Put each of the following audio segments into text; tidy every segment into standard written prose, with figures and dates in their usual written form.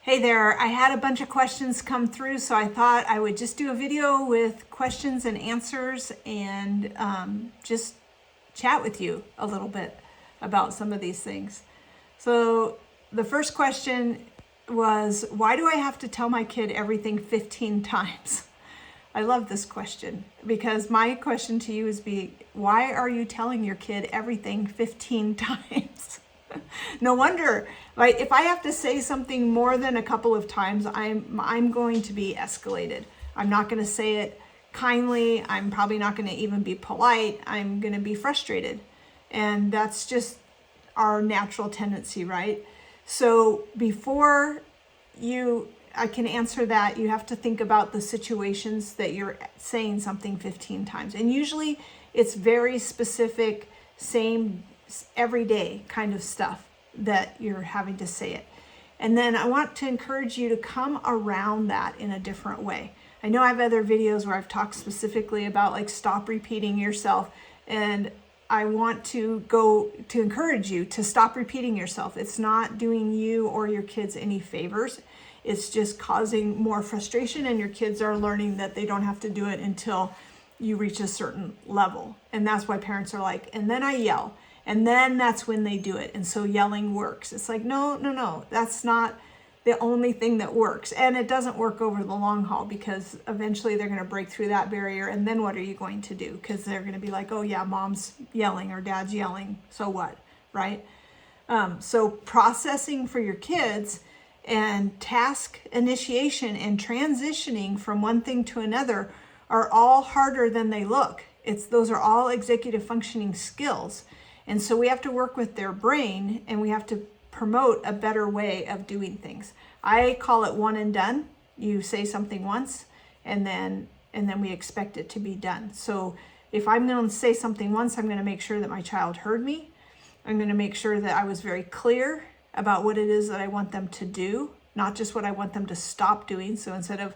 Hey there, I had a bunch of questions come through, so I thought I would just do a video with questions and answers and just chat with you a little bit about some of these things. So the first question was, why do I have to tell my kid everything 15 times? I love this question because my question to you is why are you telling your kid everything 15 times? No wonder, right? If I have to say something more than a couple of times, I'm going to be escalated. I'm not going to say it kindly. I'm probably not going to even be polite. I'm going to be frustrated. And that's just our natural tendency, right? So before I can answer that, you have to think about the situations that you're saying something 15 times. And usually it's very specific, same everyday kind of stuff that you're having to say it. And then I want to encourage you to come around that in a different way. I know I have other videos where I've talked specifically about like stop repeating yourself, and I want to encourage you to stop repeating yourself. It's not doing you or your kids any favors. It's just causing more frustration, and your kids are learning that they don't have to do it until you reach a certain level. And that's why parents are like, and then I yell. And then that's when they do it. And so yelling works. It's like, no. That's not the only thing that works. And it doesn't work over the long haul, because eventually they're going to break through that barrier. And then what are you going to do? Because they're going to be like, oh yeah, mom's yelling or dad's yelling. So what? Right? So processing for your kids and task initiation and transitioning from one thing to another are all harder than they look. Those are all executive functioning skills. And so we have to work with their brain, and we have to promote a better way of doing things. I call it one and done. You say something once, and then we expect it to be done. So if I'm going to say something once, I'm going to make sure that my child heard me. I'm going to make sure that I was very clear about what it is that I want them to do, not just what I want them to stop doing. So instead of,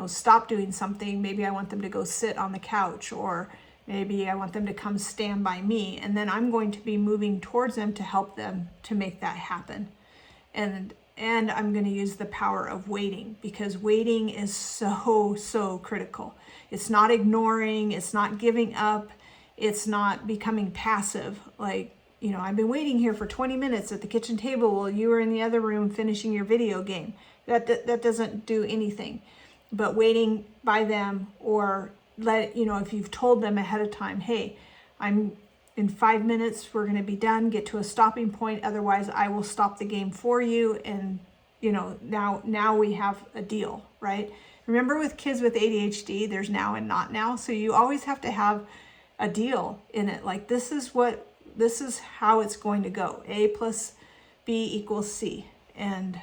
stop doing something, maybe I want them to go sit on the couch, or maybe I want them to come stand by me, and then I'm going to be moving towards them to help them to make that happen. And I'm going to use the power of waiting, because waiting is so critical. It's not ignoring, it's not giving up, it's not becoming passive. Like, I've been waiting here for 20 minutes at the kitchen table while you were in the other room finishing your video game. That doesn't do anything. But waiting by them, or if you've told them ahead of time, hey, I'm in 5 minutes, we're going to be done, get to a stopping point. Otherwise I will stop the game for you. And, now we have a deal, right? Remember, with kids with ADHD, there's now and not now. So you always have to have a deal in it. Like, this is how it's going to go. A plus B equals C. And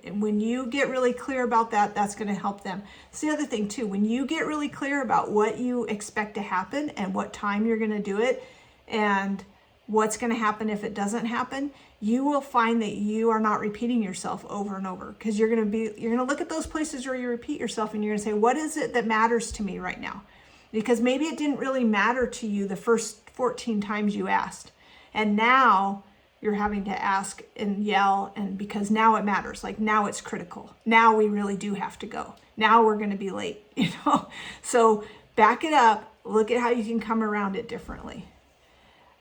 when you get really clear about that, that's going to help them. It's the other thing too. When you get really clear about what you expect to happen and what time you're going to do it and what's going to happen if it doesn't happen, you will find that you are not repeating yourself over and over, because you're going to look at those places where you repeat yourself, and you're going to say, what is it that matters to me right now? Because maybe it didn't really matter to you the first 14 times you asked. And now you're having to ask and yell, and because now it matters. Like, now it's critical. Now we really do have to go. Now we're going to be late, So back it up. Look at how you can come around it differently.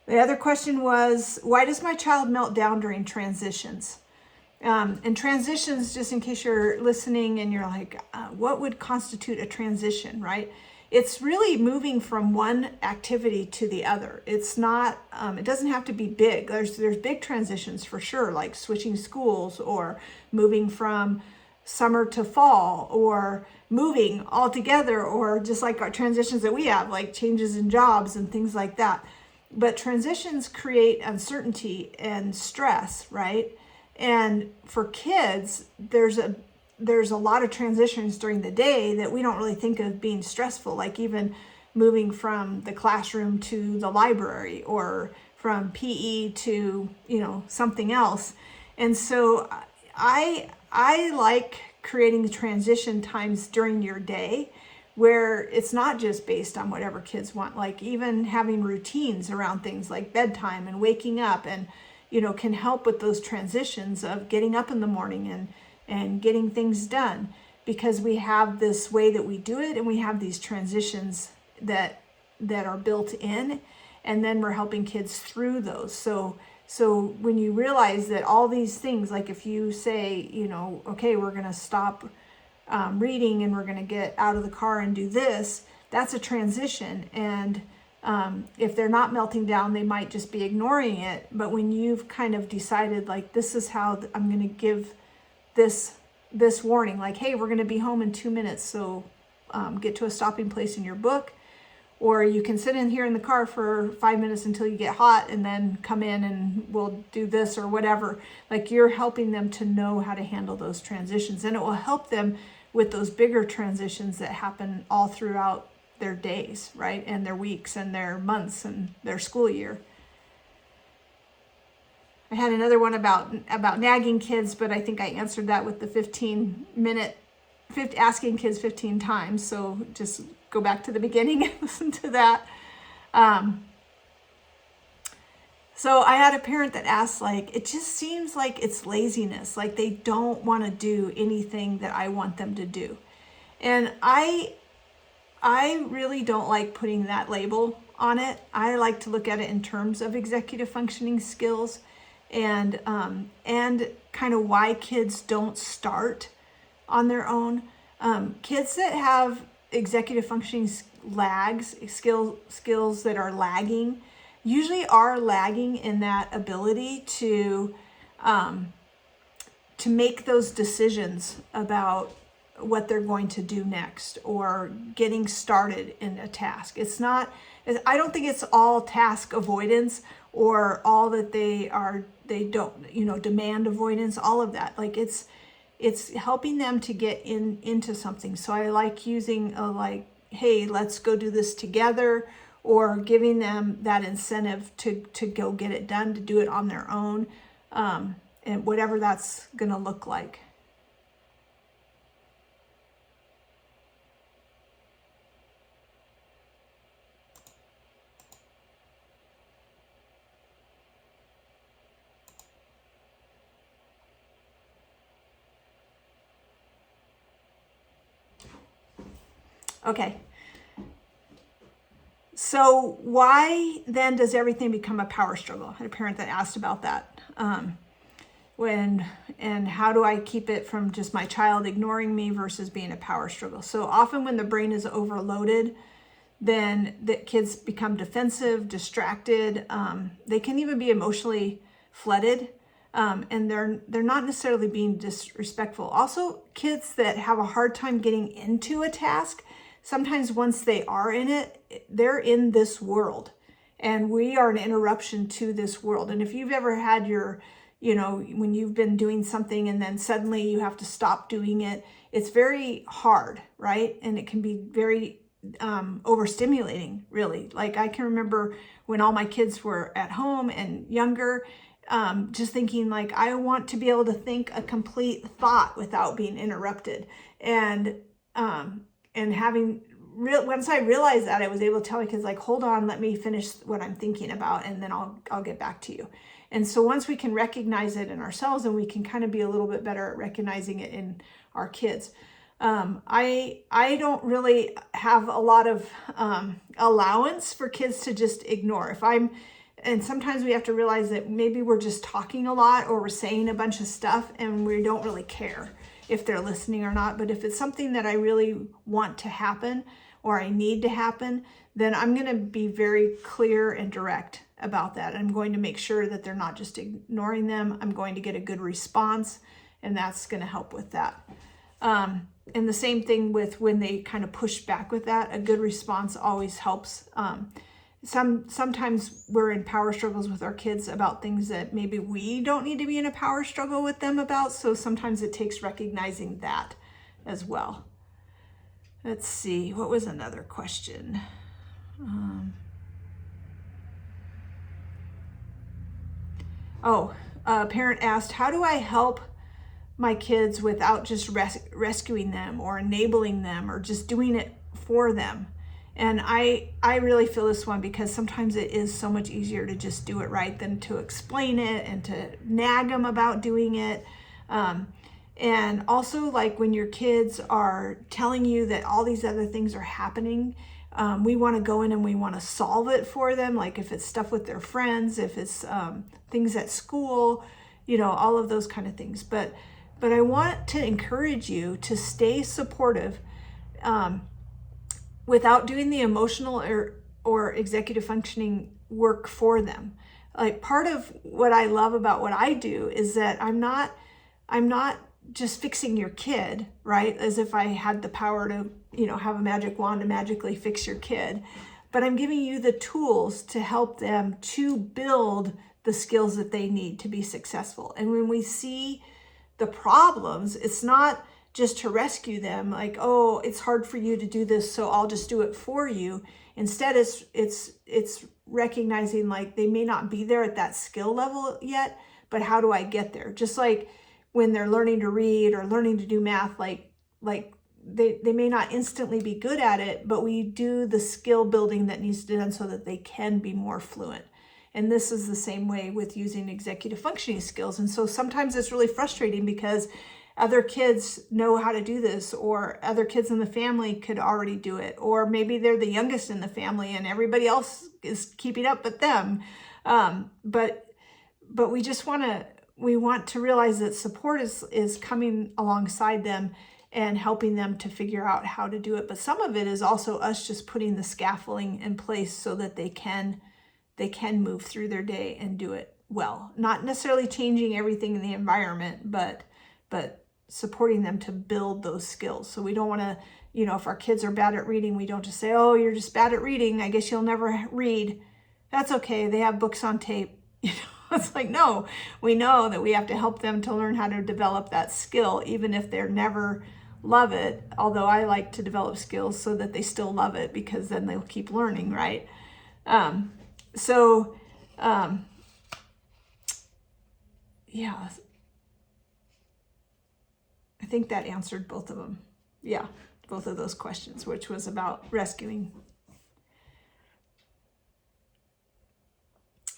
The other question was, why does my child melt down during transitions? And transitions, just in case you're listening and you're like, what would constitute a transition, right? It's really moving from one activity to the other. It's not, it doesn't have to be big. There's big transitions for sure, like switching schools, or moving from summer to fall, or moving altogether, or just like our transitions that we have, like changes in jobs and things like that. But transitions create uncertainty and stress, right? And for kids, there's a lot of transitions during the day that we don't really think of being stressful, like even moving from the classroom to the library, or from PE to, something else. And so I like creating the transition times during your day where it's not just based on whatever kids want, like even having routines around things like bedtime and waking up, and, can help with those transitions of getting up in the morning and getting things done, because we have this way that we do it, and we have these transitions that are built in, and then we're helping kids through those. So when you realize that all these things, like if you say, you know, okay, we're going to stop reading and we're going to get out of the car and do this, that's a transition. And if they're not melting down, they might just be ignoring it. But when you've kind of decided, like, this is how I'm going to give this warning, like, hey, we're going to be home in 2 minutes, so get to a stopping place in your book. Or you can sit in here in the car for 5 minutes until you get hot and then come in and we'll do this or whatever. Like, you're helping them to know how to handle those transitions. And it will help them with those bigger transitions that happen all throughout their days, right? And their weeks and their months and their school year. I had another one about nagging kids, but I think I answered that with the 15-minute, asking kids 15 times. So just go back to the beginning and listen to that. So I had a parent that asked, like, it just seems like it's laziness. Like, they don't want to do anything that I want them to do. And I really don't like putting that label on it. I like to look at it in terms of executive functioning skills, and kind of why kids don't start on their own. Kids that have executive functioning skills that are lagging usually are lagging in that ability to make those decisions about what they're going to do next, or getting started in a task. I don't think it's all task avoidance, or all that they don't, demand avoidance, all of that. Like, it's helping them to get into something. So I like using like, hey, let's go do this together, or giving them that incentive to go get it done, to do it on their own, and whatever that's going to look like. Okay. So why then does everything become a power struggle? I had a parent that asked about that. And how do I keep it from just my child ignoring me versus being a power struggle? So often when the brain is overloaded, then the kids become defensive, distracted. They can even be emotionally flooded. And they're not necessarily being disrespectful. Also, kids that have a hard time getting into a task, sometimes once they are in it, they're in this world, and we are an interruption to this world. And if you've ever had when you've been doing something and then suddenly you have to stop doing it, it's very hard, right? And it can be very overstimulating, really. Like, I can remember when all my kids were at home and younger, just thinking, like, I want to be able to think a complete thought without being interrupted. And once I realized that, I was able to tell my kids, like, hold on, let me finish what I'm thinking about, and then I'll get back to you. And so once we can recognize it in ourselves, and we can kind of be a little bit better at recognizing it in our kids. I don't really have a lot of allowance for kids to just ignore. And sometimes we have to realize that maybe we're just talking a lot, or we're saying a bunch of stuff, and we don't really care if they're listening or not. But if it's something that I really want to happen, or I need to happen, then I'm going to be very clear and direct about that. I'm going to make sure that they're not just ignoring them. I'm going to get a good response, and that's going to help with that. And the same thing with when they kind of push back with that, a good response always helps. Sometimes we're in power struggles with our kids about things that maybe we don't need to be in a power struggle with them about. So sometimes it takes recognizing that as well. Let's see, what was another question? A parent asked, how do I help my kids without just rescuing them or enabling them or just doing it for them? And I really feel this one, because sometimes it is so much easier to just do it right than to explain it and to nag them about doing it. And also, like when your kids are telling you that all these other things are happening, we want to go in and we want to solve it for them. Like if it's stuff with their friends, if it's things at school, all of those kind of things. But I want to encourage you to stay supportive without doing the emotional or executive functioning work for them. Like part of what I love about what I do is that I'm not just fixing your kid, right? As if I had the power to, have a magic wand to magically fix your kid. But I'm giving you the tools to help them to build the skills that they need to be successful. And when we see the problems, it's not just to rescue them, like, oh, it's hard for you to do this, so I'll just do it for you. Instead, it's recognizing like they may not be there at that skill level yet, but how do I get there? Just like when they're learning to read or learning to do math, like they may not instantly be good at it, but we do the skill building that needs to be done so that they can be more fluent. And this is the same way with using executive functioning skills. And so sometimes it's really frustrating because other kids know how to do this, or other kids in the family could already do it, or maybe they're the youngest in the family and everybody else is keeping up but them. But we want to realize that support is coming alongside them and helping them to figure out how to do it. But some of it is also us just putting the scaffolding in place so that they can move through their day and do it well. Not necessarily changing everything in the environment, but supporting them to build those skills. So we don't want to, if our kids are bad at reading, we don't just say, oh, you're just bad at reading, I guess you'll never read. That's okay. They have books on tape. It's like, no, we know that we have to help them to learn how to develop that skill, even if they're never love it. Although I like to develop skills so that they still love it, because then they'll keep learning, right? Yeah, I think that answered both of them. Yeah, both of those questions, which was about rescuing.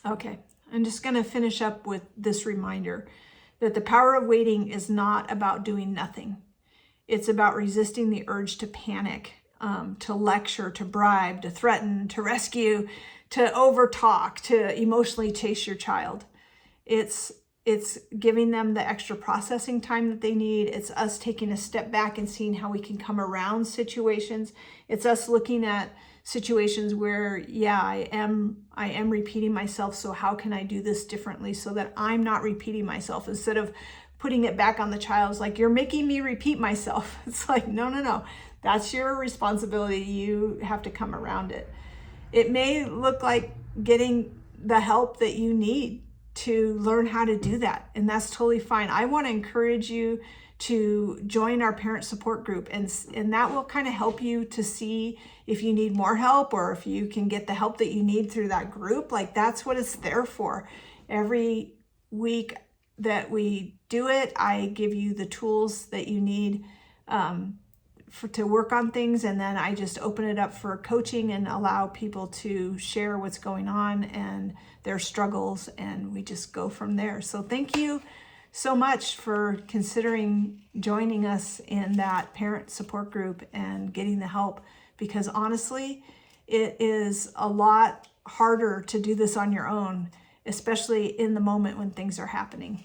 Okay, I'm just going to finish up with this reminder that the power of waiting is not about doing nothing. It's about resisting the urge to panic, to lecture, to bribe, to threaten, to rescue, to overtalk, to emotionally chase your child. It's giving them the extra processing time that they need. It's us taking a step back and seeing how we can come around situations. It's us looking at situations where, yeah, I am repeating myself. So how can I do this differently so that I'm not repeating myself, instead of putting it back on the child? It's like, you're making me repeat myself. It's like, no. That's your responsibility. You have to come around it. It may look like getting the help that you need to learn how to do that, and that's totally fine. I want to encourage you to join our parent support group, and that will kind of help you to see if you need more help or if you can get the help that you need through that group. Like, that's what it's there for. Every week that we do it, I give you the tools that you need to work on things, and then I just open it up for coaching and allow people to share what's going on and their struggles, and we just go from there. So thank you so much for considering joining us in that parent support group and getting the help, because honestly, it is a lot harder to do this on your own, especially in the moment when things are happening.